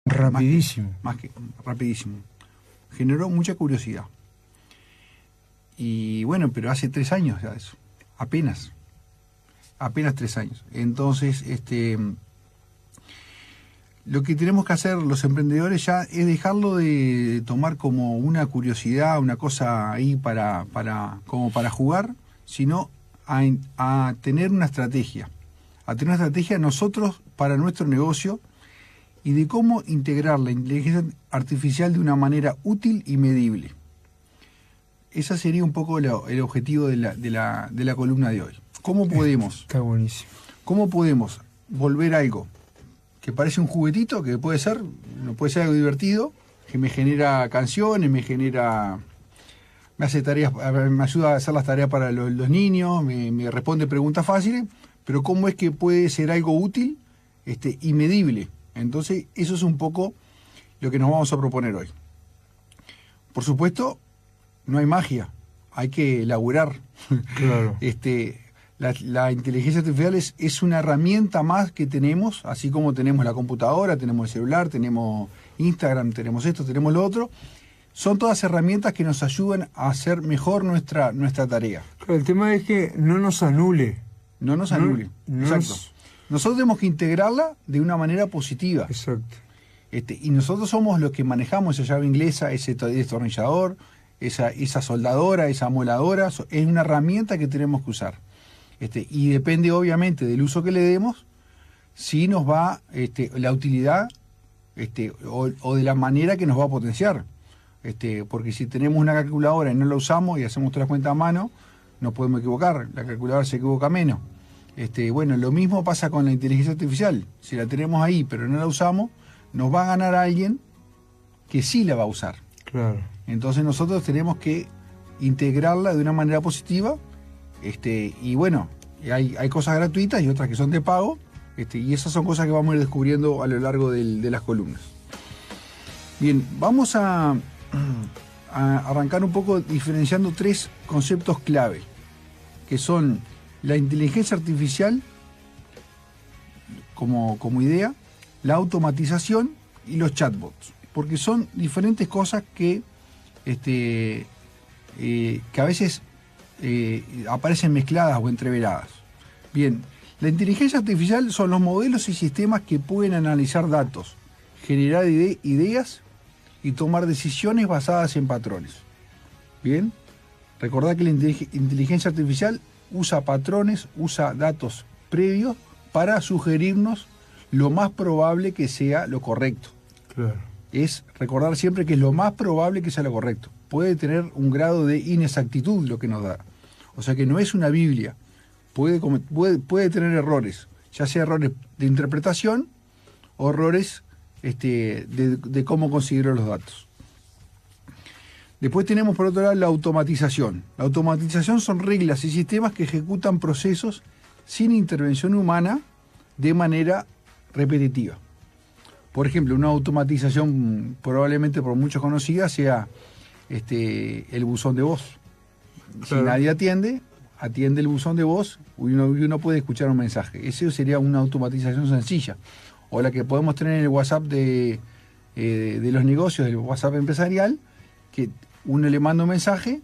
Rapidísimo. Más que rapidísimo. Generó mucha curiosidad. Y bueno, pero hace 3 años ya eso. Apenas 3 años. Entonces, lo que tenemos que hacer los emprendedores ya es dejarlo de tomar como una curiosidad, una cosa ahí como para jugar, sino a tener una estrategia. A tener una estrategia nosotros para nuestro negocio y de cómo integrar la inteligencia artificial de una manera útil y medible. Ese sería un poco el objetivo de la columna de hoy. ¿Cómo podemos? Está buenísimo. ¿Cómo podemos volver algo que parece un juguetito, que puede ser algo divertido, que me genera canciones, me hace tareas, me ayuda a hacer las tareas para los niños, me responde preguntas fáciles, pero cómo es que puede ser algo útil y medible? Entonces, eso es un poco lo que nos vamos a proponer hoy. Por supuesto, no hay magia, hay que elaborar. Claro. La inteligencia artificial es una herramienta más que tenemos, así como tenemos la computadora, tenemos el celular, tenemos Instagram, tenemos esto, tenemos lo otro. Son todas herramientas que nos ayudan a hacer mejor nuestra tarea. Claro, el tema es que no nos anule. No nos anule. Exacto. Nosotros tenemos que integrarla de una manera positiva. Exacto. Y nosotros somos los que manejamos esa llave inglesa, ese destornillador, esa soldadora, esa moladora. Es una herramienta que tenemos que usar. Y depende obviamente del uso que le demos, si nos va la utilidad o de la manera que nos va a potenciar. Porque si tenemos una calculadora y no la usamos y hacemos todas las cuentas a mano, nos podemos equivocar, la calculadora se equivoca menos. Bueno, lo mismo pasa con la inteligencia artificial. Si la tenemos ahí pero no la usamos, nos va a ganar alguien que sí la va a usar. Claro. Entonces nosotros tenemos que integrarla de una manera positiva. Y bueno, hay cosas gratuitas y otras que son de pago, y esas son cosas que vamos a ir descubriendo a lo largo de las columnas. Bien, vamos a arrancar un poco diferenciando 3 conceptos clave, que son la inteligencia artificial como idea, la automatización y los chatbots, porque son diferentes cosas que a veces aparecen mezcladas o entreveradas. Bien, la inteligencia artificial son los modelos y sistemas que pueden analizar datos, generar ideas y tomar decisiones basadas en patrones. Bien, recordad que la inteligencia artificial usa patrones, usa datos previos para sugerirnos lo más probable que sea lo correcto. Claro. Es recordar siempre que es lo más probable que sea lo correcto. Puede tener un grado de inexactitud lo que nos da. O sea que no es una Biblia. Puede tener errores, ya sea errores de interpretación o errores de cómo consideró los datos. Después tenemos por otro lado la automatización. La automatización son reglas y sistemas que ejecutan procesos sin intervención humana de manera repetitiva. Por ejemplo, una automatización probablemente por muchos conocida sea el buzón de voz. Claro. Si nadie atiende el buzón de voz y uno puede escuchar un mensaje. Eso sería una automatización sencilla. O la que podemos tener en el WhatsApp de los negocios, del WhatsApp empresarial, que uno le manda un mensaje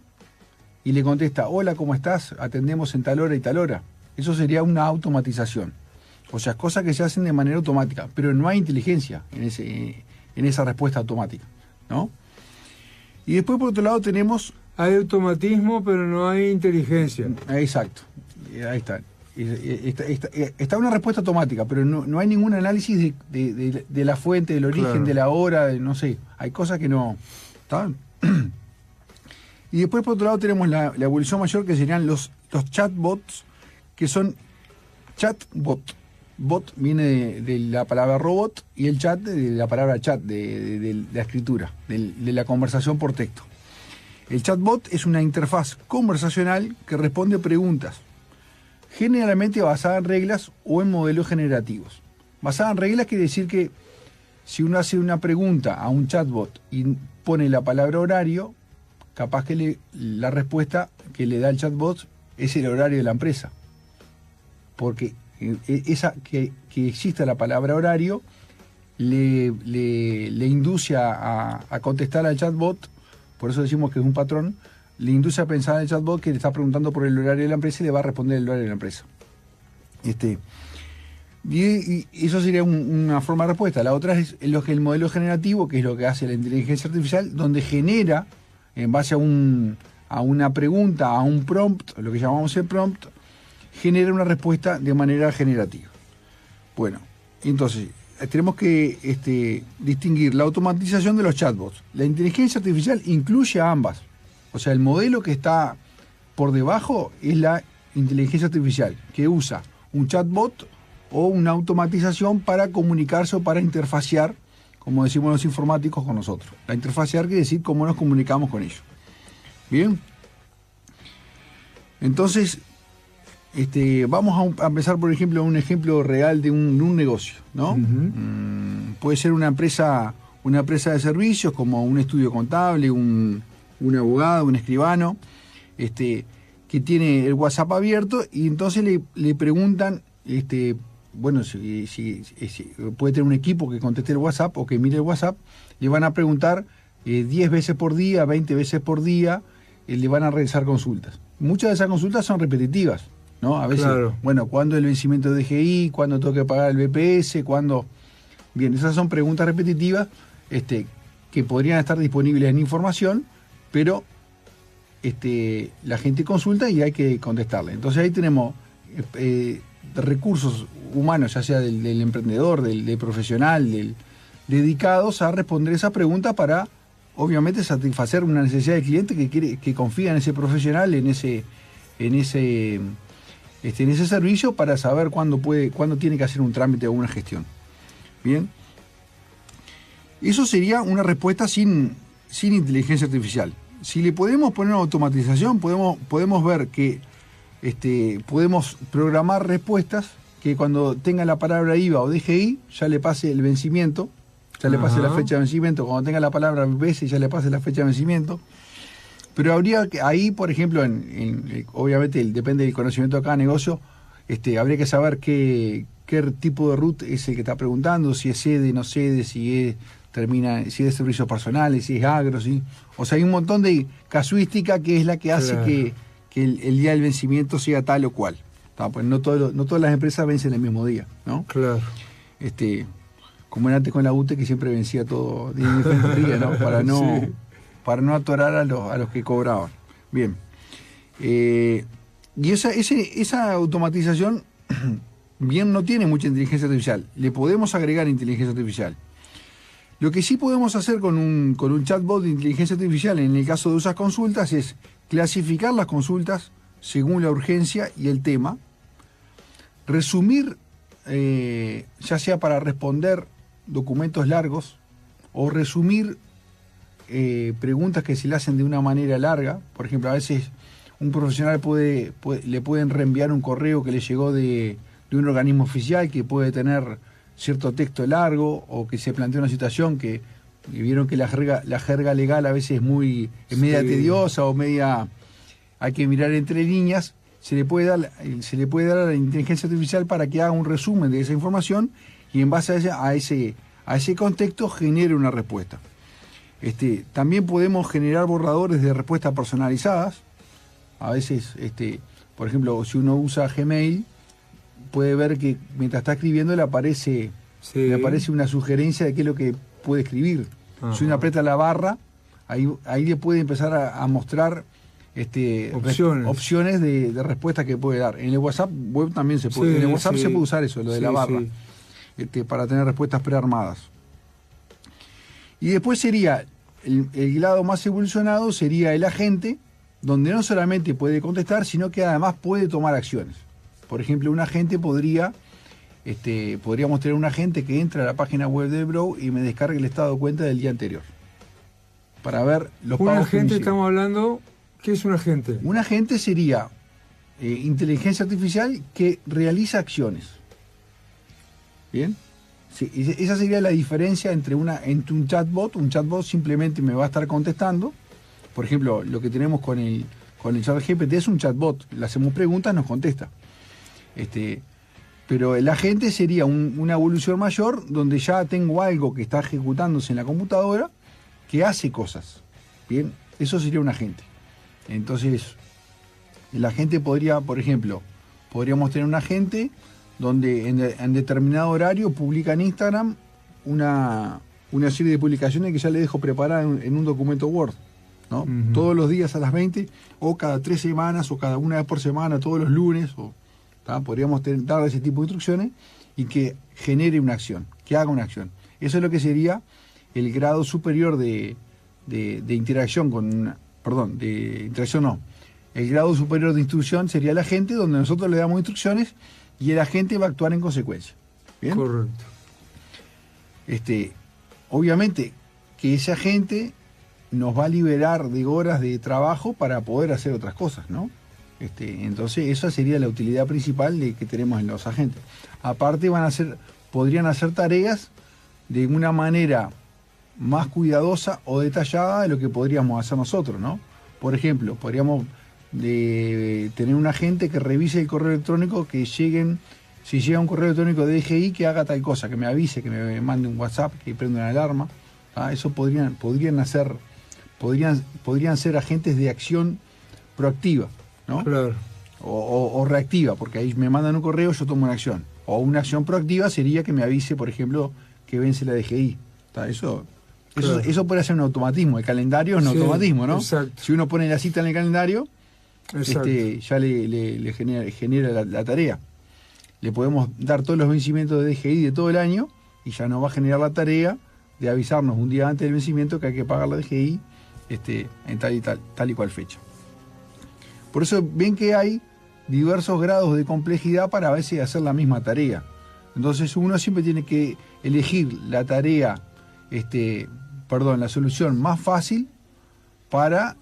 y le contesta: hola, ¿cómo estás? Atendemos en tal hora y tal hora. Eso sería una automatización. O sea, cosas que se hacen de manera automática, pero no hay inteligencia en esa respuesta automática, ¿no? Y después, por otro lado, tenemos... Hay automatismo, pero no hay inteligencia. Exacto, ahí está. Está una respuesta automática, pero no hay ningún análisis de la fuente, del origen, claro, de la hora, no sé. Hay cosas que no... ¿Está? Y después, por otro lado, tenemos la evolución mayor, que serían los chatbots, que son chatbot. Bot viene de la palabra robot y el chat de la palabra chat, de la escritura, de la conversación por texto. El chatbot es una interfaz conversacional que responde preguntas, generalmente basada en reglas o en modelos generativos. Basada en reglas quiere decir que si uno hace una pregunta a un chatbot y pone la palabra horario, capaz que la respuesta que le da el chatbot es el horario de la empresa. Porque que exista la palabra horario le induce a contestar al chatbot, por eso decimos que es un patrón, le induce a pensar al chatbot que le está preguntando por el horario de la empresa y le va a responder el horario de la empresa. Y eso sería una forma de respuesta. La otra es el modelo generativo, que es lo que hace la inteligencia artificial, donde genera, en base a una pregunta, a un prompt, lo que llamamos el prompt, genera una respuesta de manera generativa. Bueno, entonces, tenemos que distinguir la automatización de los chatbots. La inteligencia artificial incluye a ambas. O sea, el modelo que está por debajo es la inteligencia artificial, que usa un chatbot o una automatización para comunicarse o para interfacear, como decimos los informáticos, con nosotros. La interfacear quiere decir cómo nos comunicamos con ellos. Bien. Entonces, vamos a empezar, por ejemplo, un ejemplo real de un negocio, ¿no? Ujú. Puede ser una empresa de servicios, como un estudio contable, un abogado, un escribano, que tiene el WhatsApp abierto y entonces le preguntan, bueno, si puede tener un equipo que conteste el WhatsApp o que mire el WhatsApp, le van a preguntar 10 veces por día, 20 veces por día, le van a realizar consultas. Muchas de esas consultas son repetitivas, ¿no? A veces, Claro. bueno, ¿cuándo el vencimiento de DGI? ¿Cuándo tengo que pagar el BPS? ¿Cuándo? Bien, esas son preguntas repetitivas que podrían estar disponibles en información, pero la gente consulta y hay que contestarle. Entonces ahí tenemos recursos humanos, ya sea del emprendedor, del profesional, dedicados a responder esa pregunta para, obviamente, satisfacer una necesidad del cliente que confía en ese profesional, en ese servicio, para saber cuándo tiene que hacer un trámite o una gestión. Bien. Eso sería una respuesta sin inteligencia artificial. Si le podemos poner automatización, podemos ver que podemos programar respuestas que cuando tenga la palabra IVA o DGI ya le pase el vencimiento, ya le pase la fecha de vencimiento. Cuando tenga la palabra BPS ya le pase la fecha de vencimiento. Pero habría que, ahí, por ejemplo, obviamente depende del conocimiento de cada negocio, habría que saber qué tipo de root es el que está preguntando, si es sede, no sede, si es de servicios personales, si es agro, ¿sí? O sea, hay un montón de casuística que es la que hace Claro. que el día del vencimiento sea tal o cual. Pues no todas las empresas vencen el mismo día, ¿no? Claro. Como era antes con la UTE, que siempre vencía todo día en diferente día, ¿no? Sí. Para no atorar a los que cobraban. Bien. Y esa automatización bien no tiene mucha inteligencia artificial. Le podemos agregar inteligencia artificial. Lo que sí podemos hacer con un chatbot de inteligencia artificial, en el caso de usar consultas, es clasificar las consultas según la urgencia y el tema, resumir, ya sea para responder documentos largos, o resumir preguntas que se le hacen de una manera larga. Por ejemplo, a veces un profesional le pueden reenviar un correo que le llegó de un organismo oficial que puede tener cierto texto largo, o que se plantea una situación que vieron que la jerga legal a veces es media Sí. tediosa o media, hay que mirar entre líneas. Se le puede dar a la inteligencia artificial para que haga un resumen de esa información y en base a ese contexto genere una respuesta. También podemos generar borradores de respuestas personalizadas. A veces, por ejemplo, si uno usa Gmail, puede ver que mientras está escribiendo le aparece una sugerencia de qué es lo que puede escribir. Ajá. Si uno aprieta la barra, ahí le puede empezar a mostrar opciones de respuesta que puede dar. En el WhatsApp web también se puede. Sí, En el WhatsApp sí. se puede usar eso, lo de la Sí, barra, sí. para tener respuestas prearmadas. Y después sería el lado más evolucionado, sería el agente, donde no solamente puede contestar, sino que además puede tomar acciones. Por ejemplo, un agente podríamos tener un agente que entra a la página web del Brow y me descargue el estado de cuenta del día anterior, para ver los Un pagos que me agente, hicieron. estamos hablando, ¿qué es un agente? Un agente sería inteligencia artificial que realiza acciones. ¿Bien? Sí, esa sería la diferencia entre un chatbot. Un chatbot simplemente me va a estar contestando. Por ejemplo, lo que tenemos con el ChatGPT es un chatbot. Le hacemos preguntas, nos contesta. Pero el agente sería una evolución mayor donde ya tengo algo que está ejecutándose en la computadora que hace cosas. Bien, eso sería un agente. Entonces, el agente podría, por ejemplo, podríamos tener un agente donde en determinado horario publica en Instagram una serie de publicaciones que ya le dejo preparada en un documento Word, ¿no? Uh-huh. Todos los días a las 20, o cada 3 semanas, o cada una vez por semana, todos los lunes, podríamos darle ese tipo de instrucciones y que genere una acción, que haga una acción. Eso es lo que sería el grado superior de interacción el grado superior de instrucción sería el agente, donde nosotros le damos instrucciones y el agente va a actuar en consecuencia. ¿Bien? Correcto. Obviamente que ese agente nos va a liberar de horas de trabajo para poder hacer otras cosas, ¿no? Entonces esa sería la utilidad principal que tenemos en los agentes. Aparte podrían hacer tareas de una manera más cuidadosa o detallada de lo que podríamos hacer nosotros, ¿no? Por ejemplo, podríamos tener un agente que revise el correo electrónico, si llega un correo electrónico de DGI, que haga tal cosa, que me avise, que me mande un WhatsApp, que prenda una alarma. Eso podrían ser agentes de acción proactiva, ¿no? Claro. O reactiva, porque ahí me mandan un correo, yo tomo una acción. O una acción proactiva sería que me avise, por ejemplo, que vence la DGI. Eso puede ser un automatismo. El calendario es un automatismo, ¿no? Exacto. Si uno pone la cita en el calendario, ya le genera la tarea. Le podemos dar todos los vencimientos de DGI de todo el año y ya nos va a generar la tarea de avisarnos un día antes del vencimiento que hay que pagar la DGI en tal y cual fecha. Por eso ven que hay diversos grados de complejidad para a veces hacer la misma tarea. Entonces uno siempre tiene que elegir la tarea, la solución más fácil para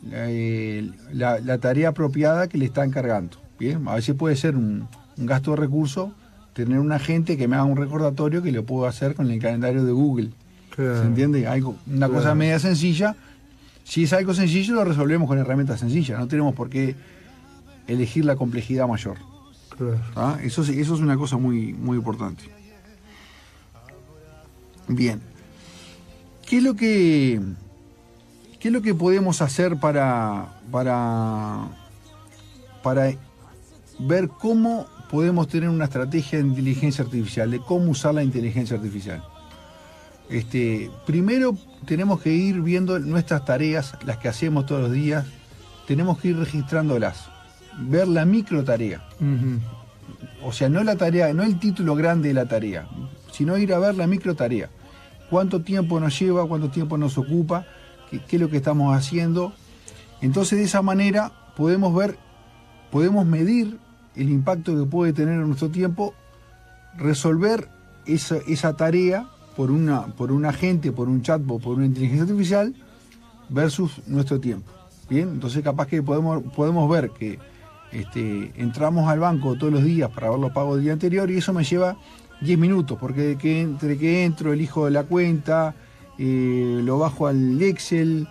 la tarea apropiada que le está encargando. Bien, a veces puede ser un gasto de recursos tener un agente que me haga un recordatorio que lo puedo hacer con el calendario de Google. Claro. ¿Se entiende? Una cosa media sencilla. Si es algo sencillo, lo resolvemos con herramientas sencillas. No tenemos por qué elegir la complejidad mayor. Claro. Eso es una cosa muy, muy importante. Bien. ¿Qué es lo que podemos hacer para ver cómo podemos tener una estrategia de inteligencia artificial, de cómo usar la inteligencia artificial? Primero tenemos que ir viendo nuestras tareas, las que hacemos todos los días, tenemos que ir registrándolas, ver la micro tarea. Uh-huh. O sea, no la tarea, no el título grande de la tarea, sino ir a ver la micro tarea. Cuánto tiempo nos lleva, cuánto tiempo nos ocupa, qué es lo que estamos haciendo. Entonces, de esa manera podemos medir el impacto que puede tener en nuestro tiempo, resolver esa tarea por un agente, por un chatbot, por una inteligencia artificial versus nuestro tiempo. Bien, entonces capaz que podemos ver que entramos al banco todos los días para ver los pagos del día anterior y eso me lleva 10 minutos, porque entre que entro, elijo la cuenta, lo bajo al Excel,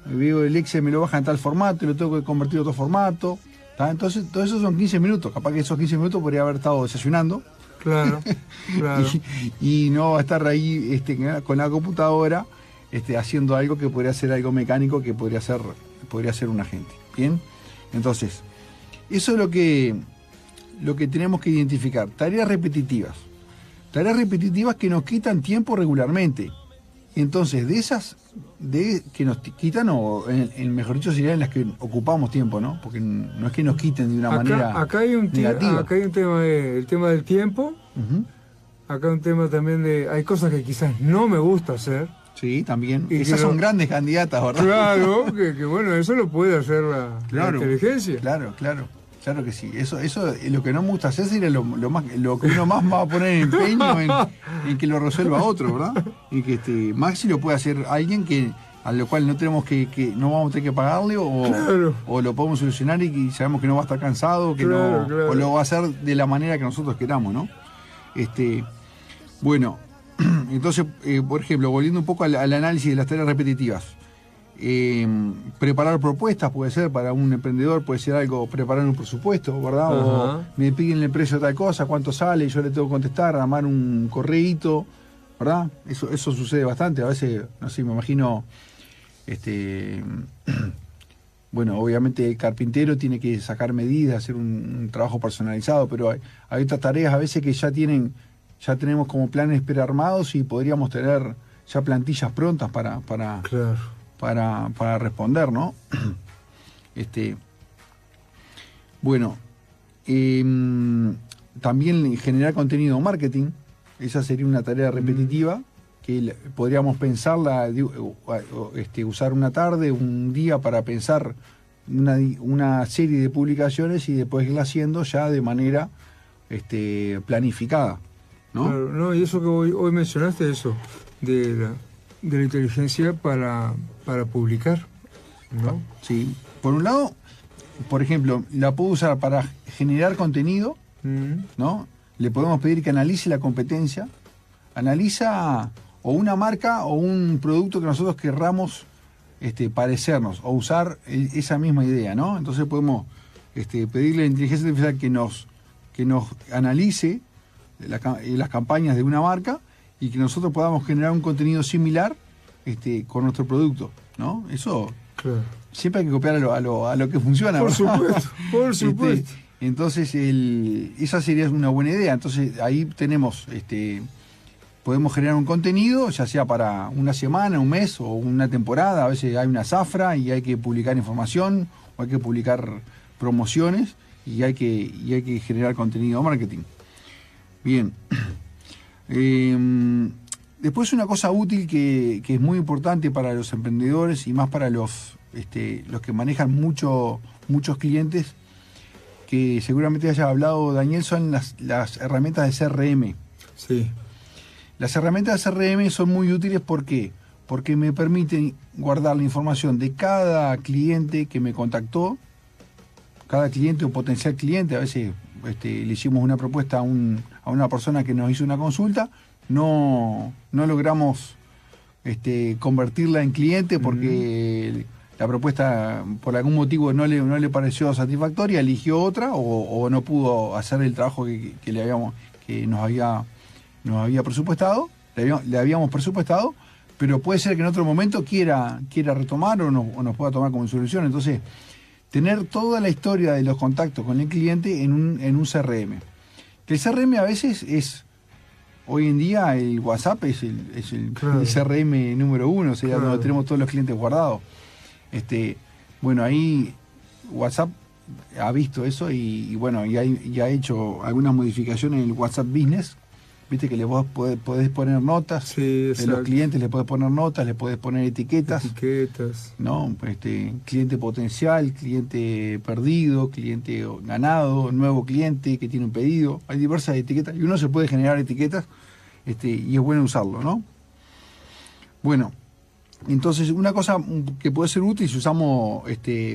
veo el Excel, me lo baja en tal formato y lo tengo que convertir a otro formato. Entonces, todo eso son 15 minutos. Capaz que esos 15 minutos podría haber estado desayunando. Claro, claro. y no va a estar ahí con la computadora haciendo algo que podría ser algo mecánico que podría ser un agente. Bien, entonces, eso es lo que tenemos que identificar. Tareas repetitivas que nos quitan tiempo regularmente. Entonces, de esas que nos quitan, o mejor dicho, serían las que ocupamos tiempo, ¿no? Porque no es que nos quiten de una manera acá hay un negativa. Acá hay un tema, el tema del tiempo. Uh-huh. Acá hay un tema también hay cosas que quizás no me gusta hacer. Sí, también. Esas son grandes candidatas, ¿verdad? Claro, que bueno, eso lo puede hacer la inteligencia. Claro que sí. Eso lo que no me gusta hacer sería lo que uno más va a poner empeño en que lo resuelva otro, ¿verdad? Y que Maxi lo puede hacer alguien a lo cual no tenemos que no vamos a tener que pagarle o lo podemos solucionar y sabemos que no va a estar cansado, o lo va a hacer de la manera que nosotros queramos, ¿no? Bueno, entonces, por ejemplo, volviendo un poco al análisis de las tareas repetitivas. preparar propuestas, puede ser para un emprendedor, puede ser algo, preparar un presupuesto, ¿verdad? Ajá. O me piden el precio de tal cosa, cuánto sale, yo le tengo que contestar, armar un correíto, ¿verdad? Eso sucede bastante, a veces, no sé, me imagino, bueno, obviamente el carpintero tiene que sacar medidas, hacer un trabajo personalizado, pero hay otras tareas a veces que ya tenemos como planes prearmados y podríamos tener ya plantillas prontas para Claro. para responder, ¿no? Bueno, también generar contenido marketing, esa sería una tarea repetitiva que podríamos pensarla, usar una tarde, un día para pensar una serie de publicaciones y después irla haciendo ya de manera planificada, ¿no? Claro, no, y eso que hoy mencionaste, eso, de la inteligencia para publicar, ¿no? Sí. Por un lado, por ejemplo, la puedo usar para generar contenido, ¿no? Le podemos pedir que analice la competencia, analiza o una marca o un producto que nosotros querramos parecernos o usar esa misma idea, ¿no? Entonces podemos pedirle a la inteligencia artificial que nos analice las campañas de una marca y que nosotros podamos generar un contenido similar con nuestro producto, ¿no? Eso Claro. siempre hay que copiar a lo que funciona. Por ¿verdad? supuesto, por supuesto. Entonces, esa sería una buena idea. Entonces, ahí tenemos, podemos generar un contenido, ya sea para una semana, un mes o una temporada. A veces hay una zafra y hay que publicar información o hay que publicar promociones y hay que generar contenido marketing. Bien. Después una cosa útil que es muy importante para los emprendedores y más para los que manejan muchos clientes, que seguramente haya hablado Daniel, son las herramientas de CRM. Sí. Las herramientas de CRM son muy útiles, ¿por qué? Porque me permiten guardar la información de cada cliente que me contactó, cada cliente o potencial cliente. A veces le hicimos una propuesta a una persona que nos hizo una consulta, no logramos convertirla en cliente porque la propuesta por algún motivo no le pareció satisfactoria, eligió otra o no pudo hacer el trabajo que nos había presupuestado, le habíamos presupuestado, pero puede ser que en otro momento quiera retomar o nos pueda tomar como solución. Entonces, tener toda la historia de los contactos con el cliente en un CRM. Que el CRM a veces hoy en día el WhatsApp es el CRM número 1, o sea, donde tenemos todos los clientes guardados. Bueno, ahí WhatsApp ha visto eso y bueno, ya ha hecho algunas modificaciones en el WhatsApp Business. Viste que vos podés poner notas de los clientes, le podés poner notas, le podés poner etiquetas, ¿no? Cliente potencial, cliente perdido, cliente ganado, nuevo cliente que tiene un pedido. Hay diversas etiquetas y uno se puede generar etiquetas y es bueno usarlo, ¿no? Bueno, entonces una cosa que puede ser útil si usamos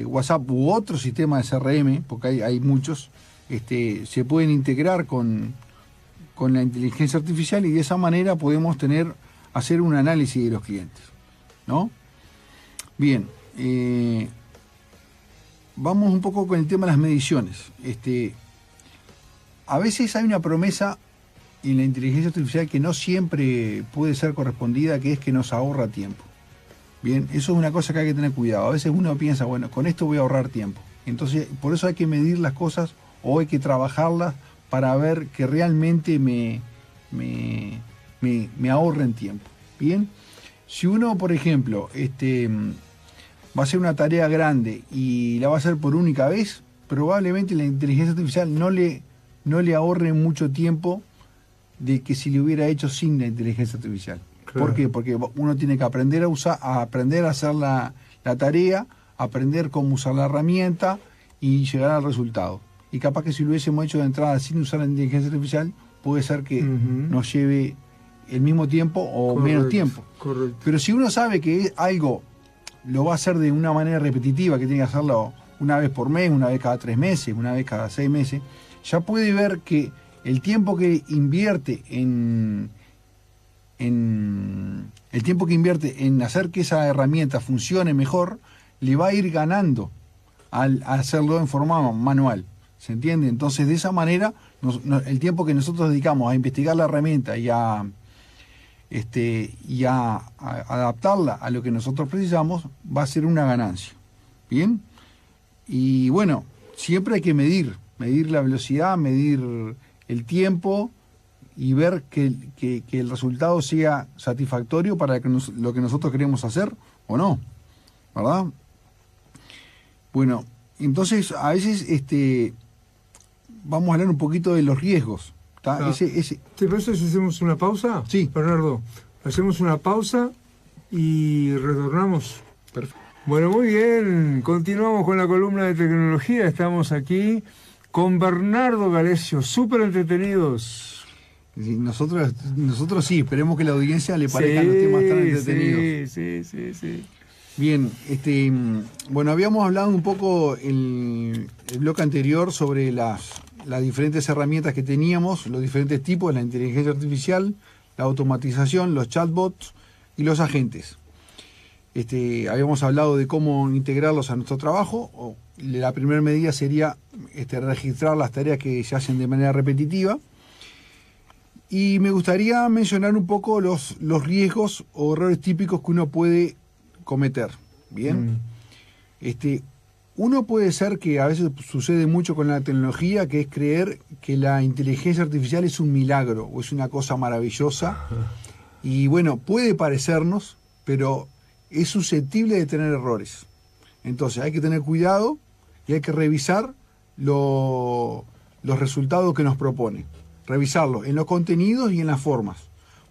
WhatsApp u otro sistema de CRM, porque hay muchos, se pueden integrar con la inteligencia artificial y de esa manera podemos hacer un análisis de los clientes, ¿no? Bien, vamos un poco con el tema de las mediciones. A veces hay una promesa en la inteligencia artificial que no siempre puede ser correspondida, que es que nos ahorra tiempo. Bien, eso es una cosa que hay que tener cuidado. A veces uno piensa, bueno, con esto voy a ahorrar tiempo. Entonces, por eso hay que medir las cosas o hay que trabajarlas para ver que realmente me ahorren tiempo. Bien, si uno, por ejemplo, va a hacer una tarea grande y la va a hacer por única vez, probablemente la inteligencia artificial no le ahorre mucho tiempo de que si le hubiera hecho sin la inteligencia artificial. Claro. ¿Por qué? Porque uno tiene que aprender a hacer la tarea, aprender cómo usar la herramienta y llegar al resultado. Y capaz que si lo hubiésemos hecho de entrada sin usar la inteligencia artificial, puede ser que nos lleve el mismo tiempo o menos tiempo. Correcto. Pero si uno sabe que algo lo va a hacer de una manera repetitiva, que tiene que hacerlo una vez por mes, una vez cada 3 meses, una vez cada 6 meses, ya puede ver que el tiempo que invierte en el tiempo que invierte en hacer que esa herramienta funcione mejor, le va a ir ganando al hacerlo en forma manual. ¿Se entiende? Entonces, de esa manera, el tiempo que nosotros dedicamos a investigar la herramienta y a adaptarla a lo que nosotros precisamos, va a ser una ganancia. ¿Bien? Y bueno, siempre hay que medir la velocidad, medir el tiempo y ver que el resultado sea satisfactorio para lo que nosotros queremos hacer o no, ¿verdad? Bueno, entonces a veces vamos a hablar un poquito de los riesgos. Ah, ¿te parece si hacemos una pausa? Sí. Bernardo, hacemos una pausa y retornamos. Perfecto. Bueno, muy bien, continuamos con la columna de tecnología. Estamos aquí con Bernardo Galecio, súper entretenidos. Sí, nosotros sí, esperemos que a la audiencia le parezcan los temas tan entretenidos. Sí. Bien, bueno, habíamos hablado un poco el bloque anterior sobre las diferentes herramientas que teníamos, los diferentes tipos, la inteligencia artificial, la automatización, los chatbots y los agentes. Habíamos hablado de cómo integrarlos a nuestro trabajo. La primera medida sería registrar las tareas que se hacen de manera repetitiva. Y me gustaría mencionar un poco los riesgos o errores típicos que uno puede cometer. Bien. Uno puede ser que a veces sucede mucho con la tecnología, que es creer que la inteligencia artificial es un milagro o es una cosa maravillosa. Y bueno, puede parecernos, pero es susceptible de tener errores. Entonces hay que tener cuidado y hay que revisar los resultados que nos propone. Revisarlos en los contenidos y en las formas.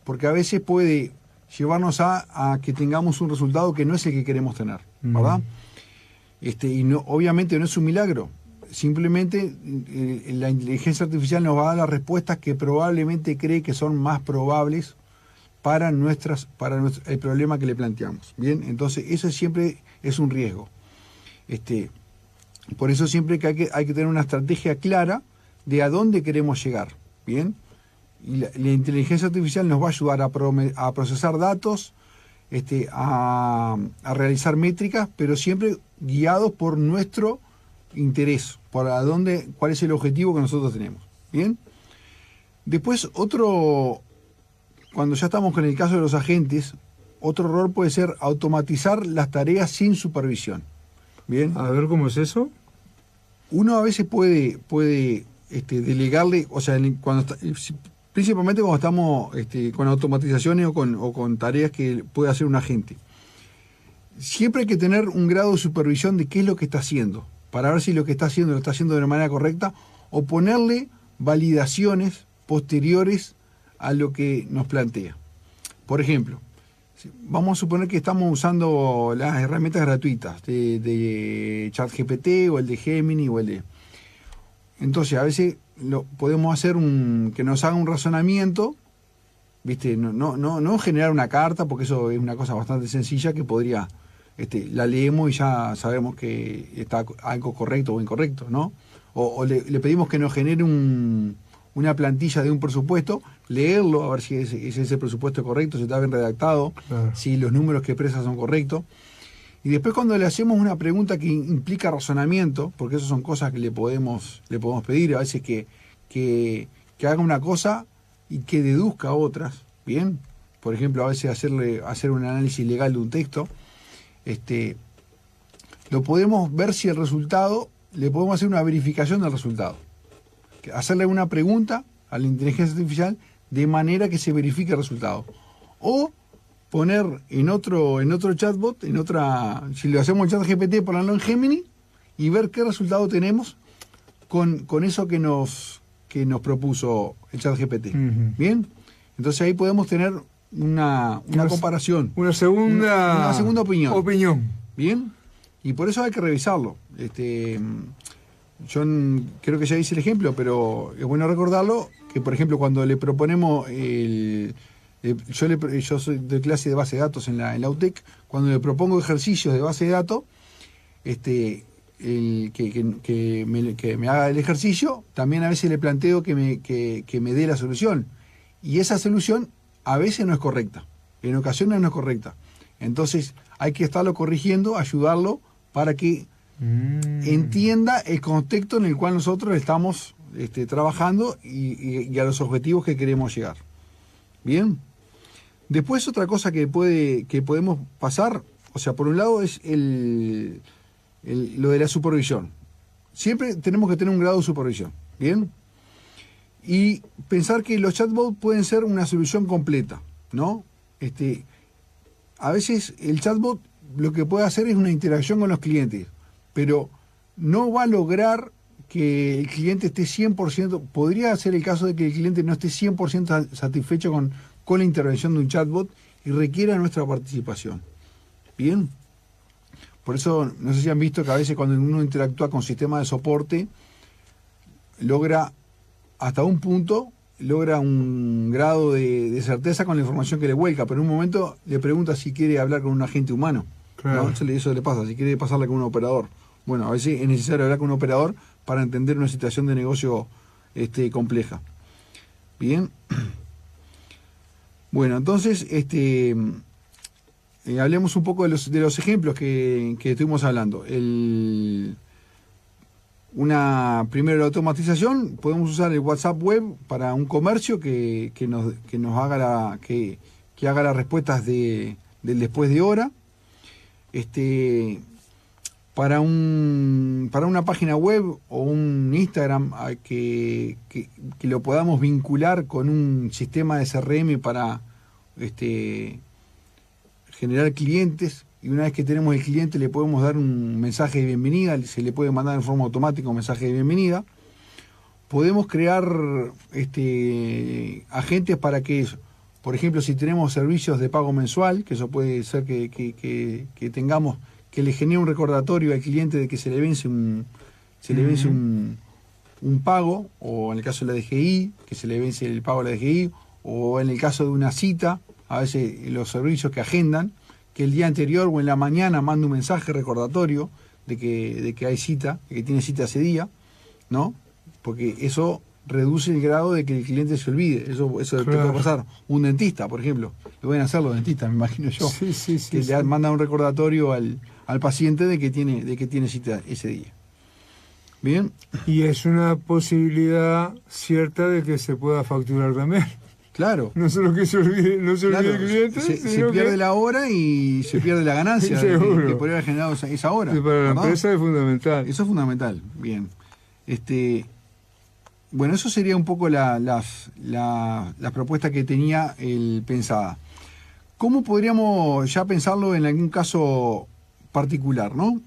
Porque a veces puede llevarnos a que tengamos un resultado que no es el que queremos tener, ¿verdad? Y no, obviamente no es un milagro. Simplemente la inteligencia artificial nos va a dar las respuestas que probablemente cree que son más probables para el problema que le planteamos. Bien, entonces eso siempre es un riesgo. Por eso siempre que hay que tener una estrategia clara de a dónde queremos llegar. Bien, y la inteligencia artificial nos va a ayudar a procesar datos, a realizar métricas, pero siempre guiados por nuestro interés, cuál es el objetivo que nosotros tenemos. Bien, después cuando ya estamos con el caso de los agentes, otro error puede ser automatizar las tareas sin supervisión. Bien. A ver, ¿cómo es eso? Uno a veces puede delegarle, o sea, principalmente cuando estamos con automatizaciones o con tareas que puede hacer un agente. Siempre hay que tener un grado de supervisión de qué es lo que está haciendo, para ver si lo que está haciendo lo está haciendo de una manera correcta, o ponerle validaciones posteriores a lo que nos plantea. Por ejemplo, vamos a suponer que estamos usando las herramientas gratuitas de ChatGPT o el de Gemini o el de... Entonces, a veces podemos hacer que nos haga un razonamiento, ¿viste? No generar una carta, porque eso es una cosa bastante sencilla que podría... la leemos y ya sabemos que está algo correcto o incorrecto, ¿no? O le pedimos que nos genere una plantilla de un presupuesto, leerlo, a ver si ese presupuesto es correcto, si está bien redactado, si los números que expresa son correctos. Y después cuando le hacemos una pregunta que implica razonamiento, porque eso son cosas que le podemos pedir, a veces que haga una cosa y que deduzca otras, ¿bien? Por ejemplo, a veces hacer un análisis legal de un texto, lo podemos ver si el resultado, le podemos hacer una verificación del resultado. Hacerle una pregunta a la inteligencia artificial de manera que se verifique el resultado. O poner en otro chatbot, si le hacemos el chat GPT, ponerlo en Gemini y ver qué resultado tenemos con eso que nos propuso el chat GPT. Bien, entonces ahí podemos tener una comparación. Una segunda opinión. Bien, y por eso hay que revisarlo. Yo creo que ya hice el ejemplo, pero es bueno recordarlo, que por ejemplo cuando le proponemos yo soy de clase de base de datos en la UTEC, cuando le propongo ejercicios de base de datos, que me haga el ejercicio, también a veces le planteo que me dé la solución. Y esa solución a veces no es correcta, en ocasiones no es correcta. Entonces hay que estarlo corrigiendo, ayudarlo para que entienda el contexto en el cual nosotros estamos trabajando y a los objetivos que queremos llegar. Bien. Después otra cosa que podemos pasar, o sea, por un lado es lo de la supervisión. Siempre tenemos que tener un grado de supervisión, ¿bien? Y pensar que los chatbots pueden ser una solución completa, ¿no? A veces el chatbot lo que puede hacer es una interacción con los clientes, pero no va a lograr que el cliente esté 100%, podría ser el caso de que el cliente no esté 100% satisfecho con la intervención de un chatbot y requiera nuestra participación. ¿Bien? Por eso, no sé si han visto que a veces cuando uno interactúa con sistemas de soporte, logra hasta un punto, logra un grado de certeza con la información que le vuelca, pero en un momento le pregunta si quiere hablar con un agente humano. Claro. ¿No? Eso le pasa, si quiere pasarle con un operador. Bueno, a veces es necesario hablar con un operador para entender una situación de negocio compleja. Bien. Bueno, entonces, hablemos un poco de los ejemplos que estuvimos hablando. Primero, la automatización. Podemos usar el WhatsApp web para un comercio que nos haga que haga las respuestas del después de hora. Para una página web o un Instagram que lo podamos vincular con un sistema de CRM para generar clientes, y una vez que tenemos el cliente le podemos dar un mensaje de bienvenida, se le puede mandar en forma automática un mensaje de bienvenida. Podemos crear agentes para que, por ejemplo, si tenemos servicios de pago mensual, que eso puede ser que tengamos, que le genere un recordatorio al cliente de que se le vence un pago, o en el caso de la DGI, que se le vence el pago a la DGI, o en el caso de una cita, a veces los servicios que agendan, que el día anterior o en la mañana manda un mensaje recordatorio de que hay cita, de que tiene cita ese día, ¿no? Porque eso reduce el grado de que el cliente se olvide. Eso claro. Puede pasar. Un dentista, por ejemplo, lo pueden hacer los dentistas, me imagino yo, que le manda un recordatorio al paciente de que tiene cita ese día. Bien. Y es una posibilidad cierta de que se pueda facturar también. Claro. No solo que se olvide el cliente, se pierde la hora y se pierde la ganancia que podría haber generado esa hora. Y para la empresa es fundamental. Eso es fundamental. Bien. Bueno, eso sería un poco las propuestas que tenía el pensada. ¿Cómo podríamos ya pensarlo en algún caso particular, no?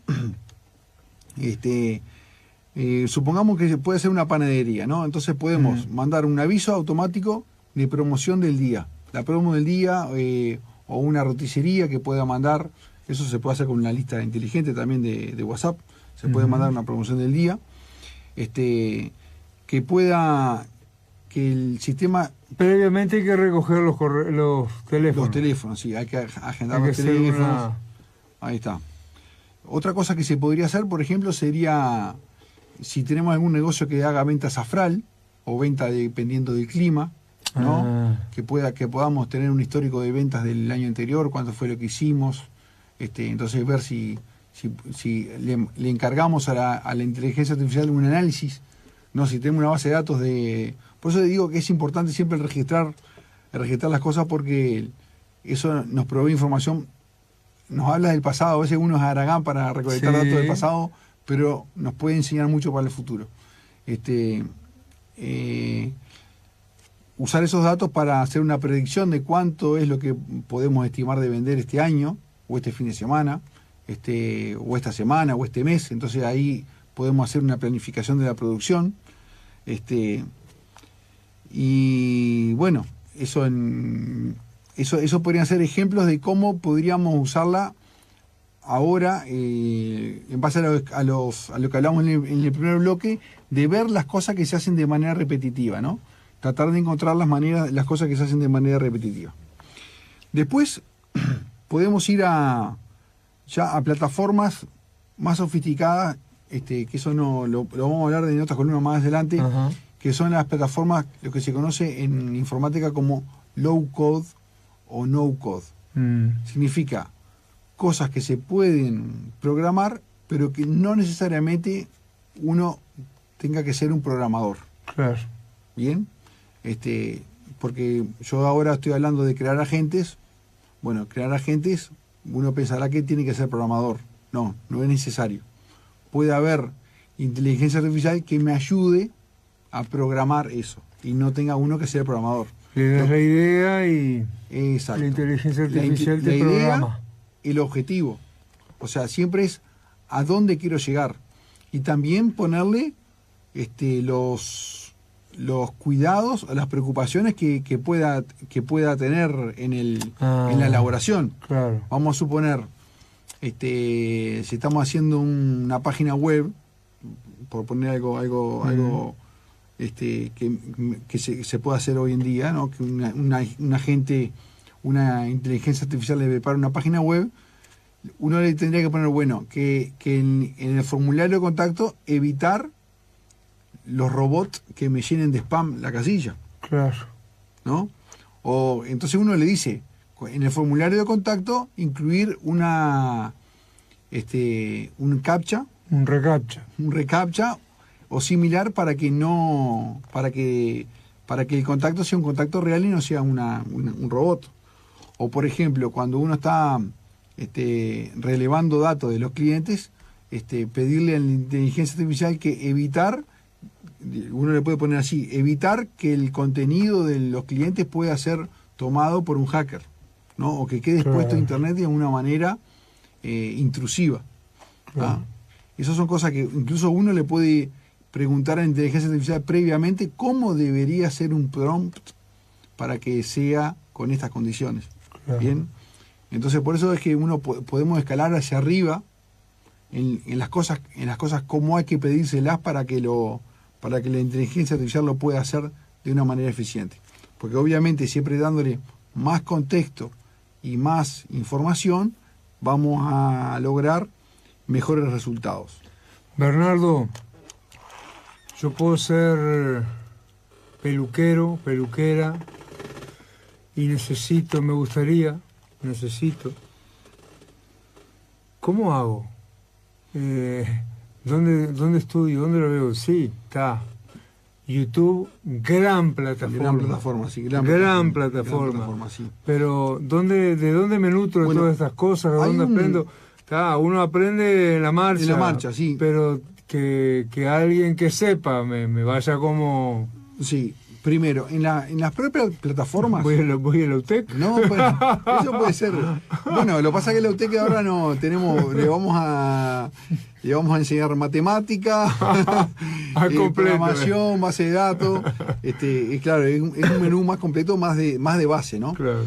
Supongamos que puede ser una panadería, ¿no? Entonces podemos mandar un aviso automático de promoción del día. La promo del día o una roticería que pueda mandar, eso se puede hacer con una lista inteligente también de WhatsApp, se puede mandar una promoción del día, que el sistema... Previamente hay que recoger los teléfonos. Los teléfonos, sí, hay que agendar los teléfonos. Ahí está. Otra cosa que se podría hacer, por ejemplo, sería si tenemos algún negocio que haga venta safral o venta dependiendo del clima, ¿no? Que podamos tener un histórico de ventas del año anterior, cuánto fue lo que hicimos, entonces ver si le encargamos a la inteligencia artificial un análisis, no, si tenemos una base de datos por eso digo que es importante siempre registrar las cosas, porque eso nos provee información, nos habla del pasado. A veces uno es haragán para recolectar datos del pasado, pero nos puede enseñar mucho para el futuro. Usar esos datos para hacer una predicción de cuánto es lo que podemos estimar de vender este año, o este fin de semana, o esta semana, o este mes. Entonces ahí podemos hacer una planificación de la producción. Y bueno, eso podrían ser ejemplos de cómo podríamos usarla ahora, en base a lo que hablamos en el primer bloque, de ver las cosas que se hacen de manera repetitiva, ¿no? Tratar de encontrar las cosas que se hacen de manera repetitiva. Después podemos ir ya a plataformas más sofisticadas, que eso lo vamos a hablar en otras columnas más adelante, que son las plataformas, lo que se conoce en informática como low code o no code. Significa cosas que se pueden programar, pero que no necesariamente uno tenga que ser un programador. Claro. ¿Bien? Porque yo ahora estoy hablando de crear agentes. Bueno, crear agentes, uno pensará que tiene que ser programador. No, no es necesario. Puede haber inteligencia artificial que me ayude a programar eso y no tenga uno que ser programador. Le das la idea y exacto. La inteligencia artificial te programa. El objetivo. O sea, siempre es a dónde quiero llegar. Y también ponerle los cuidados, las preocupaciones que pueda tener en la elaboración. Claro. Vamos a suponer, si estamos haciendo una página web, por poner algo que se puede hacer hoy en día, ¿no? Que un agente, una inteligencia artificial le prepara una página web, uno le tendría que poner, bueno, que en el formulario de contacto evitar los robots que me llenen de spam la casilla. Claro. ¿No? O entonces uno le dice, en el formulario de contacto, incluir un captcha. Un reCAPTCHA. Un reCAPTCHA o similar para que el contacto sea un contacto real y no sea un robot. O por ejemplo, cuando uno está relevando datos de los clientes, pedirle a la inteligencia artificial que uno le puede poner así, evitar que el contenido de los clientes pueda ser tomado por un hacker, ¿no? O que quede expuesto a internet de una manera intrusiva. Claro. Esas son cosas que incluso uno le puede preguntar a la inteligencia artificial previamente cómo debería ser un prompt para que sea con estas condiciones. Claro. Bien, entonces por eso es que uno podemos escalar hacia arriba en las cosas cómo hay que pedírselas para que la inteligencia artificial lo pueda hacer de una manera eficiente. Porque obviamente siempre dándole más contexto y más información vamos a lograr mejores resultados. Bernardo, yo puedo ser peluquero, peluquera, y necesito. ¿Cómo hago? ¿Dónde estudio? ¿Dónde lo veo? Sí, está. YouTube, gran plataforma. Gran plataforma, sí. Gran plataforma, sí. Pero, ¿de dónde me nutro de todas estas cosas? ¿De dónde aprendo? Uno aprende en la marcha. En la marcha, sí. Pero que alguien que sepa me vaya como... Sí, primero, en las propias plataformas... ¿Voy a la UTEC? No, bueno, eso puede ser. Bueno, lo que pasa es que la UTEC ahora no tenemos... Le vamos a enseñar matemática, programación, base de datos. Claro, es un menú más completo, más de base, ¿no? Claro.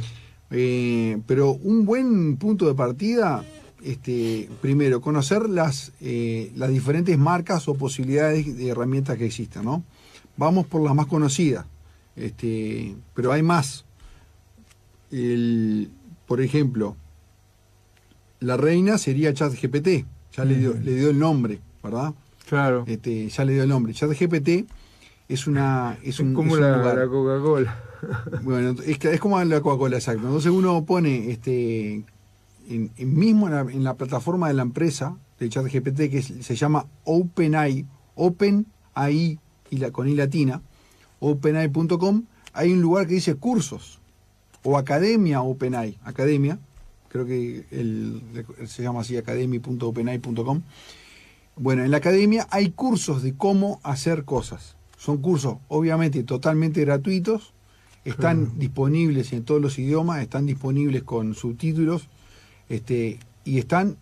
Pero un buen punto de partida... primero, conocer las diferentes marcas o posibilidades de herramientas que existan, ¿no? Vamos por las más conocidas, pero hay más. Por ejemplo, la reina sería ChatGPT, ya le dio el nombre, ¿verdad? Claro. Ya le dio el nombre. ChatGPT es como la Coca-Cola. Bueno, es como la Coca-Cola, exacto. Entonces uno pone mismo en la plataforma de la empresa de ChatGPT, que se llama OpenAI, con I latina, openai.com, hay un lugar que dice cursos, o Academia OpenAI, Academia, creo que se llama así, academy.openai.com. Bueno, en la Academia hay cursos de cómo hacer cosas. Son cursos, obviamente, totalmente gratuitos, están disponibles en todos los idiomas, están disponibles con subtítulos, y están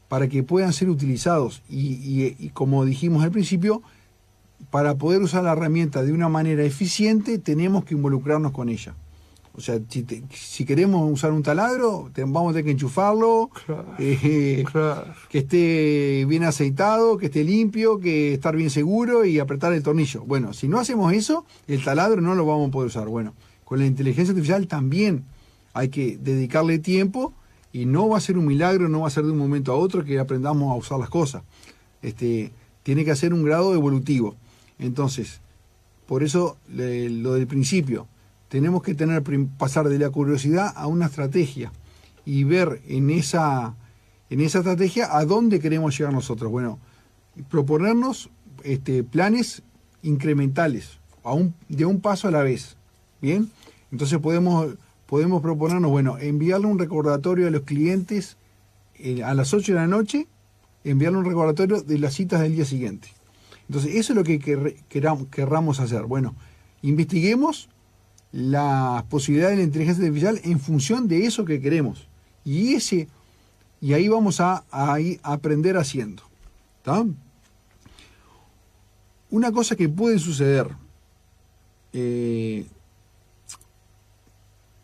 para que puedan ser utilizados y como dijimos al principio, para poder usar la herramienta de una manera eficiente tenemos que involucrarnos con ella. O sea, si queremos usar un taladro, vamos a tener que enchufarlo, Claro. que esté bien aceitado, que esté limpio, que estar bien seguro y apretar el tornillo. Bueno, si no hacemos eso, el taladro no lo vamos a poder usar. Bueno, con la inteligencia artificial también hay que dedicarle tiempo. Y no va a ser un milagro, no va a ser de un momento a otro que aprendamos a usar las cosas. Tiene que hacer un grado evolutivo. Entonces, por eso lo del principio, tenemos que pasar de la curiosidad a una estrategia y ver en esa estrategia a dónde queremos llegar nosotros. Bueno, proponernos planes incrementales, de un paso a la vez. ¿Bien? Entonces podemos proponernos, bueno, enviarle un recordatorio a los clientes a las 8 de la noche, enviarle un recordatorio de las citas del día siguiente. Entonces, eso es lo que querramos hacer. Bueno, investiguemos las posibilidades de la inteligencia artificial en función de eso que queremos. Y ahí vamos a aprender haciendo. ¿Está? Una cosa que puede suceder,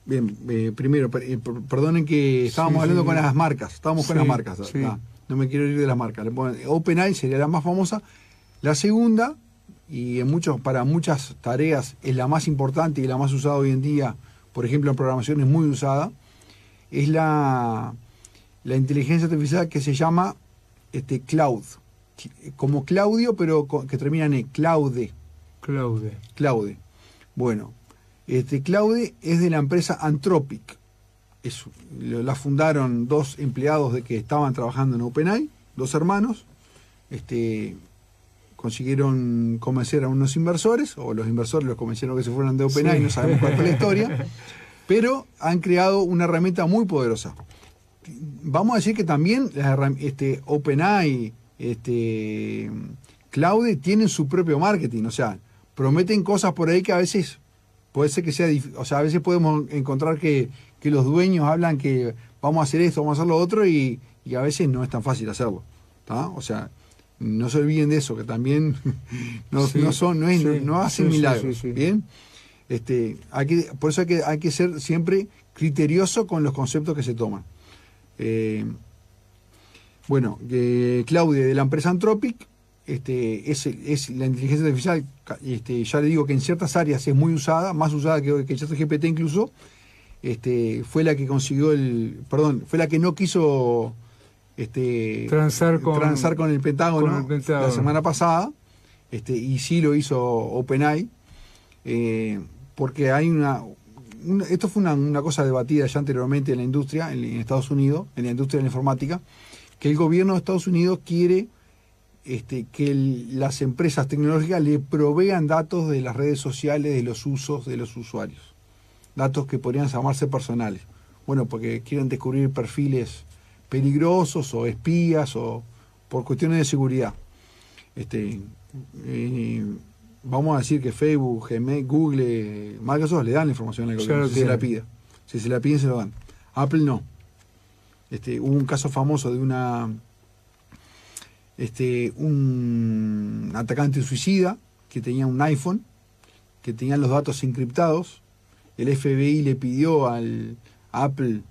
primero, perdonen que estábamos hablando con las marcas, con las marcas, sí. No me quiero ir de las marcas. OpenAI sería la más famosa. La segunda, y para muchas tareas es la más importante y la más usada hoy en día, por ejemplo en programación es muy usada, es la inteligencia artificial que se llama Cloud, como Claudio, pero que termina en Claude. Claude. Bueno, Claude es de la empresa Anthropic. La fundaron 2 empleados que estaban trabajando en OpenAI, 2 hermanos. Consiguieron convencer a unos inversores, o los inversores los convencieron que se fueran de OpenAI, sí. No sabemos cuál fue la historia, pero han creado una herramienta muy poderosa. Vamos a decir que también OpenAI, Claude tienen su propio marketing, o sea, prometen cosas por ahí que a veces puede ser que sea difícil, o sea, a veces podemos encontrar que los dueños hablan que vamos a hacer esto, vamos a hacer lo otro, y a veces no es tan fácil hacerlo, ¿tá? O sea, no se olviden de eso, que también no hacen milagros. Sí. ¿Bien? Por eso hay que ser siempre criterioso con los conceptos que se toman. Claudia, de la empresa Anthropic, es la inteligencia artificial, ya le digo que en ciertas áreas es muy usada, más usada que ChatGPT incluso. Fue la que consiguió fue la que no quiso transar con el Pentágono la semana pasada, y sí lo hizo OpenAI, porque hay esto fue una cosa debatida ya anteriormente en la industria, en Estados Unidos, en la industria de la informática, que el gobierno de Estados Unidos quiere que las empresas tecnológicas le provean datos de las redes sociales, de los usos de los usuarios, datos que podrían llamarse personales. Bueno, porque quieren descubrir perfiles peligrosos o espías o por cuestiones de seguridad. Vamos a decir que Facebook, Gmail, Google, Microsoft le dan la información al gobierno si se la pide. Si se la piden, se lo dan. Apple no. Hubo un caso famoso de un atacante suicida que tenía un iPhone, que tenía los datos encriptados. El FBI le pidió a Apple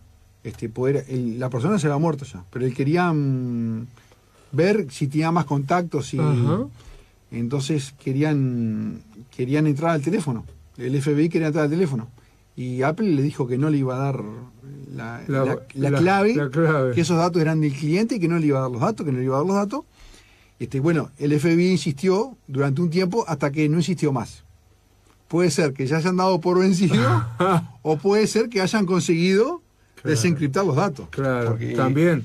la persona se había muerto ya, pero él quería ver si tenía más contactos y entonces querían entrar al teléfono. El FBI quería entrar al teléfono y Apple le dijo que no le iba a dar la clave, que esos datos eran del cliente y que no le iba a dar los datos, el FBI insistió durante un tiempo hasta que no insistió más. Puede ser que ya hayan dado por vencido o puede ser que hayan conseguido desencriptar los datos. Claro, porque también,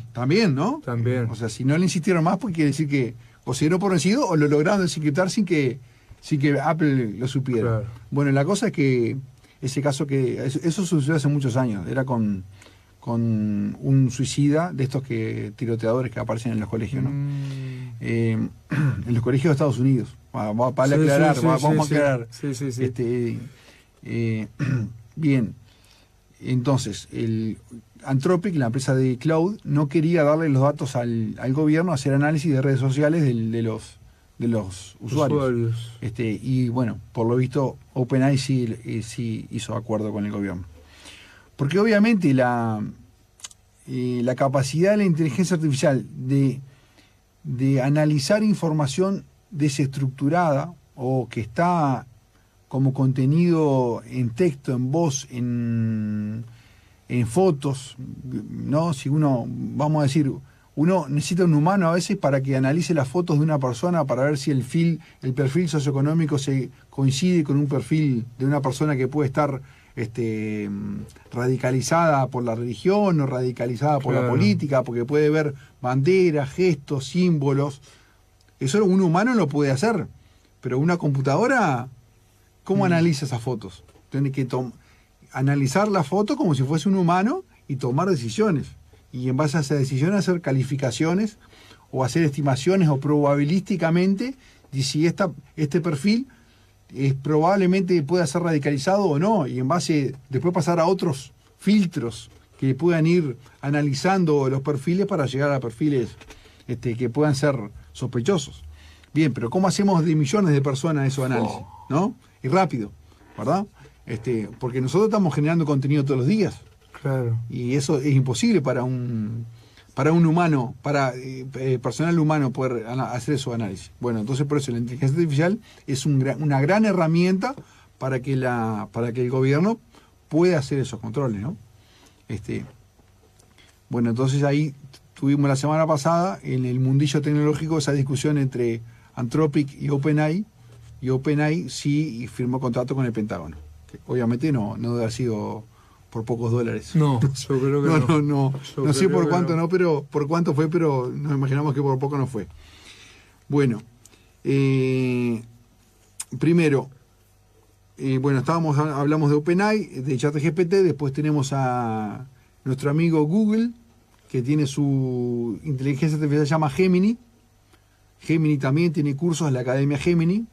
¿no? También. O sea, si no le insistieron más, pues quiere decir que o se dieron por vencido o lo lograron desencriptar sin que Apple lo supiera. Claro. Bueno, la cosa es que ese caso eso sucedió hace muchos años. Era con un suicida de estos tiroteadores que aparecen en los colegios, ¿no? En los colegios de Estados Unidos. Vamos a aclarar. Sí. Bien. Entonces, el Anthropic, la empresa de Cloud, no quería darle los datos al gobierno a hacer análisis de redes sociales de los usuarios. Y bueno, por lo visto, OpenAI sí hizo acuerdo con el gobierno. Porque obviamente la capacidad de la inteligencia artificial de analizar información desestructurada o que está como contenido en texto, en voz, en fotos, ¿no? Si uno necesita un humano a veces para que analice las fotos de una persona para ver si el perfil socioeconómico se coincide con un perfil de una persona que puede estar radicalizada por la religión o radicalizada por Claro. la política, porque puede ver banderas, gestos, símbolos. Eso un humano lo puede hacer, pero una computadora, ¿cómo analiza esas fotos? Tiene que analizar la foto como si fuese un humano y tomar decisiones. Y en base a esas decisiones hacer calificaciones o hacer estimaciones o probabilísticamente de si este perfil probablemente pueda ser radicalizado o no, y en base después pasar a otros filtros que puedan ir analizando los perfiles para llegar a perfiles que puedan ser sospechosos. Bien, pero ¿cómo hacemos de millones de personas esos análisis? ¿No? Y rápido, ¿verdad? Porque nosotros estamos generando contenido todos los días. Claro. Y eso es imposible para un humano, para personal humano poder hacer esos análisis. Bueno, entonces por eso la inteligencia artificial es una gran herramienta para que el gobierno pueda hacer esos controles, ¿no? Bueno, entonces ahí tuvimos la semana pasada en el mundillo tecnológico esa discusión entre Anthropic y OpenAI. Y OpenAI sí firmó contrato con el Pentágono. Que obviamente no debe haber sido por pocos dólares. No, yo creo que no. No sé por cuánto no, pero por cuánto fue, pero nos imaginamos que por poco no fue. Bueno, primero, hablamos de OpenAI, de ChatGPT, después tenemos a nuestro amigo Google, que tiene su inteligencia artificial, se llama Gemini. Gemini también tiene cursos en la Academia Gemini.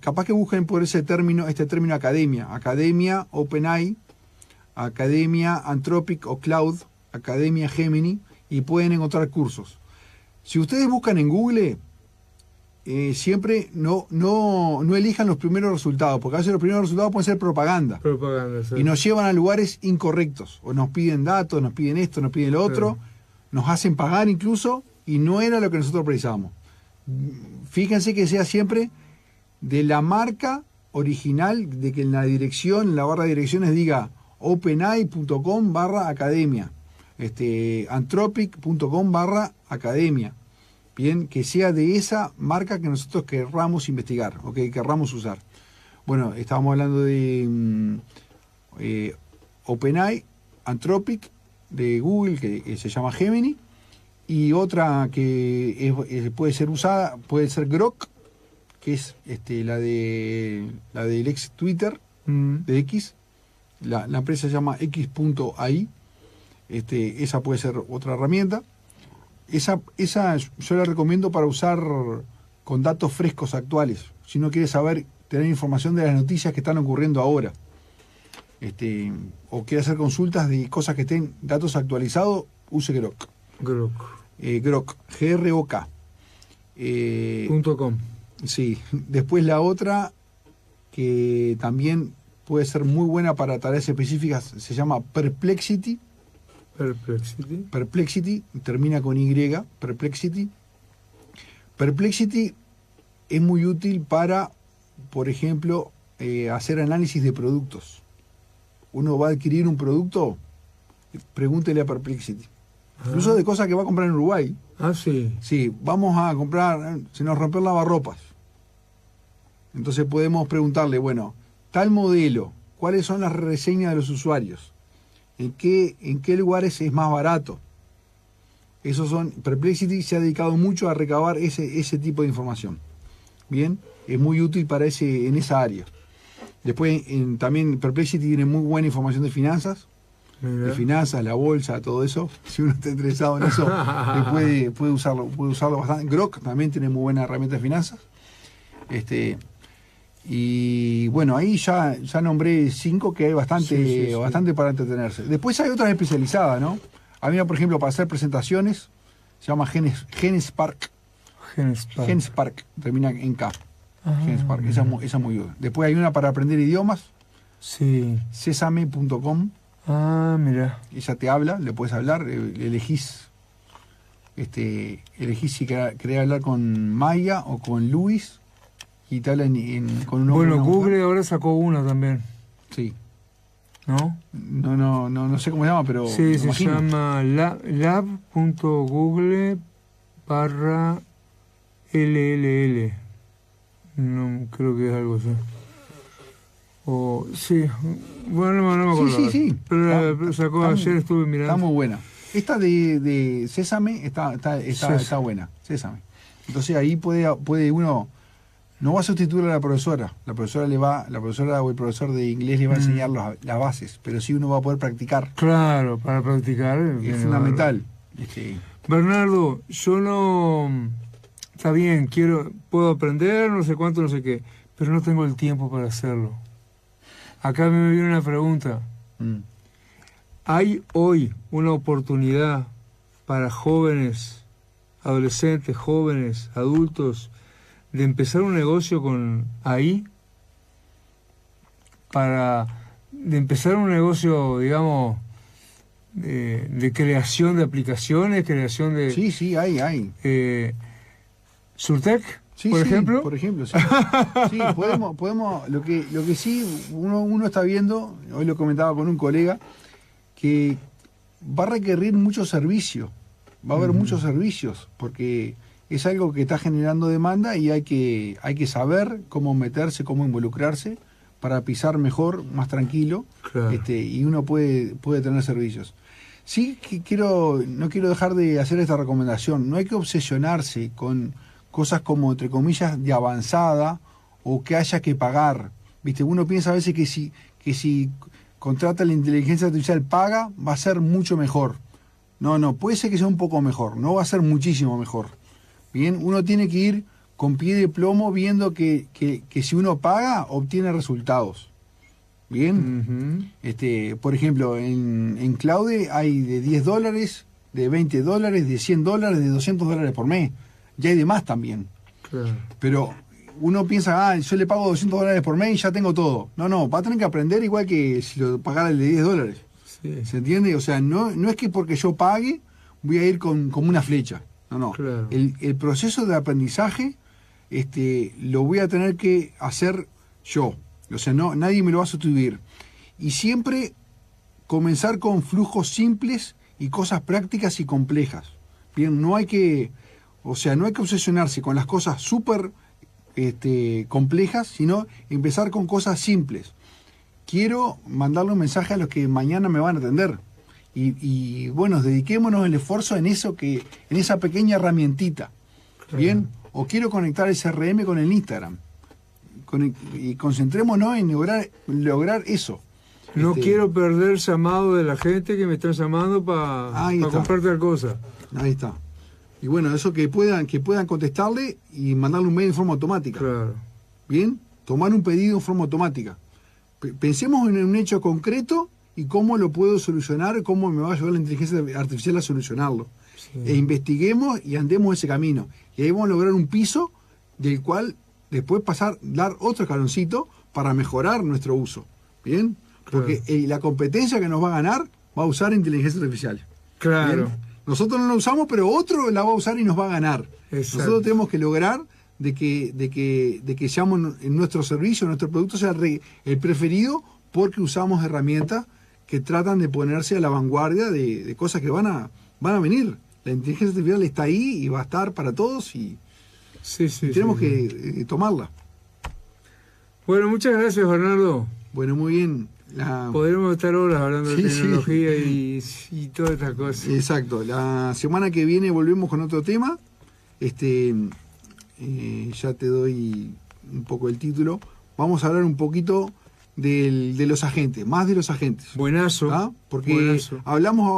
Capaz que busquen por este término academia OpenAI, Academia Anthropic o Cloud, Academia Gemini, y pueden encontrar cursos. Si ustedes buscan en Google, siempre no elijan los primeros resultados, porque a veces los primeros resultados pueden ser propaganda. Sí. Y nos llevan a lugares incorrectos, o nos piden datos, nos piden esto, nos piden lo otro, nos hacen pagar incluso, y no era lo que nosotros precisábamos. Fíjense que sea siempre de la marca original, de que en la dirección, en la barra de direcciones diga openai.com/academia, anthropic.com/academia. Bien, que sea de esa marca que nosotros querramos investigar o que querramos usar. Bueno, estábamos hablando de OpenAI, Anthropic, de Google, que se llama Gemini, y otra que puede ser usada, puede ser Grok, que es la del ex Twitter, de X. La empresa se llama X.ai. Esa puede ser otra herramienta. Esa yo la recomiendo para usar con datos frescos actuales. Si uno quiere tener información de las noticias que están ocurriendo ahora. O quiere hacer consultas de cosas que estén datos actualizados, use Grok. Grok, Grok. .com. Sí. Después la otra, que también puede ser muy buena para tareas específicas, se llama Perplexity. Perplexity, termina con Y, Perplexity. Perplexity es muy útil para, por ejemplo, hacer análisis de productos. Uno va a adquirir un producto, pregúntele a Perplexity. Incluso de cosas que va a comprar en Uruguay. Ah, sí. Sí, vamos a comprar, se nos rompió el lavarropas. Entonces podemos preguntarle, bueno, tal modelo, ¿cuáles son las reseñas de los usuarios? ¿En qué lugares es más barato? Perplexity se ha dedicado mucho a recabar ese tipo de información. Bien, es muy útil para en esa área. Después también Perplexity tiene muy buena información de finanzas. Mira. De finanzas, la bolsa, todo eso. Si uno está interesado en eso, puede usarlo bastante. Grok también tiene muy buena herramienta de finanzas. Y bueno, ahí ya nombré 5 que hay bastante para entretenerse. Después hay otras especializadas, ¿no? A mí, por ejemplo, para hacer presentaciones, se llama GenSpark. GenSpark, termina en K. GenSpark, esa es muy útil. Después hay una para aprender idiomas. Sí. Sesame.com. Ah, mira. Ella te habla, le puedes hablar, elegís si querés hablar con Maya o con Luis y te habla con un hombre. Bueno, Google ahora sacó una también. Sí. ¿No? No sé cómo se llama, pero sí, se llama lab.google/LLL. No, creo que es algo así. Sí, bueno, no me acuerdo. Sí. Pero sacó ayer, estuve mirando. Está muy buena. Esta de Sésame está buena, Sésame. Entonces ahí puede uno, no va a sustituir a la profesora o el profesor de inglés le va a enseñar las bases, pero sí uno va a poder practicar. Claro, para practicar. Es fundamental. Bernardo, yo no... Está bien, puedo aprender, no sé cuánto, no sé qué, pero no tengo el tiempo para hacerlo. Acá me viene una pregunta. ¿Hay hoy una oportunidad para jóvenes, adolescentes, jóvenes, adultos, de empezar un negocio con AI? De empezar un negocio, digamos, de creación de aplicaciones, creación de... Sí, hay. ¿Surtec? Por ejemplo, sí. Sí, podemos, lo que sí uno está viendo, hoy lo comentaba con un colega, que va a requerir mucho servicio, va a haber muchos servicios, porque es algo que está generando demanda y hay que saber cómo meterse, cómo involucrarse para pisar mejor, más tranquilo, claro. Y uno puede tener servicios. Sí, no quiero dejar de hacer esta recomendación, no hay que obsesionarse con cosas como, entre comillas, de avanzada o que haya que pagar. ¿Viste? Uno piensa a veces que si contrata la inteligencia artificial paga, va a ser mucho mejor. No, puede ser que sea un poco mejor, no va a ser muchísimo mejor. Bien, uno tiene que ir con pie de plomo viendo que si uno paga, obtiene resultados. Bien, por ejemplo, en Claude hay de $10, de $20, de $100, de $200 por mes. Ya hay de más también. Claro. Pero uno piensa, yo le pago $200 por mes y ya tengo todo. No, va a tener que aprender igual que si lo pagara el de $10. Sí. ¿Se entiende? O sea, no es que porque yo pague voy a ir como una flecha. No. Claro. El proceso de aprendizaje lo voy a tener que hacer yo. O sea, nadie me lo va a sustituir. Y siempre comenzar con flujos simples y cosas prácticas y complejas. Bien, no hay que obsesionarse con las cosas súper complejas, sino empezar con cosas simples. Quiero mandarle un mensaje a los que mañana me van a atender. Y bueno, dediquémonos el esfuerzo en esa pequeña herramientita. Bien, o quiero conectar el CRM con el Instagram. Y concentrémonos en lograr eso. No quiero perder el llamado de la gente que me está llamando para comprar tal cosa. Ahí está. Y bueno, eso que puedan contestarle y mandarle un mail en forma automática. Claro. Bien, tomar un pedido en forma automática. Pensemos en un hecho concreto y cómo lo puedo solucionar, cómo me va a ayudar la inteligencia artificial a solucionarlo. Sí. E investiguemos y andemos ese camino. Y ahí vamos a lograr un piso del cual después dar otro escaloncito para mejorar nuestro uso. ¿Bien? Porque la competencia que nos va a ganar va a usar inteligencia artificial. Claro. ¿Bien? Nosotros no la usamos, pero otro la va a usar y nos va a ganar. Exacto. Nosotros tenemos que lograr de que seamos en nuestro servicio, nuestro producto sea el preferido, porque usamos herramientas que tratan de ponerse a la vanguardia de cosas que van a venir. La inteligencia artificial está ahí y va a estar para todos y tenemos que tomarla. Bueno, muchas gracias, Bernardo. Bueno, muy bien. Podremos estar horas hablando de tecnología y todas estas cosas. Exacto. La semana que viene volvemos con otro tema. Ya te doy un poco el título. Vamos a hablar un poquito de los agentes, más de los agentes. Buenazo. ¿Ah? Porque buenazo.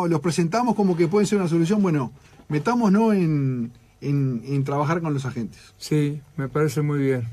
los presentamos como que pueden ser una solución. Bueno, metámonos en trabajar con los agentes. Sí, me parece muy bien.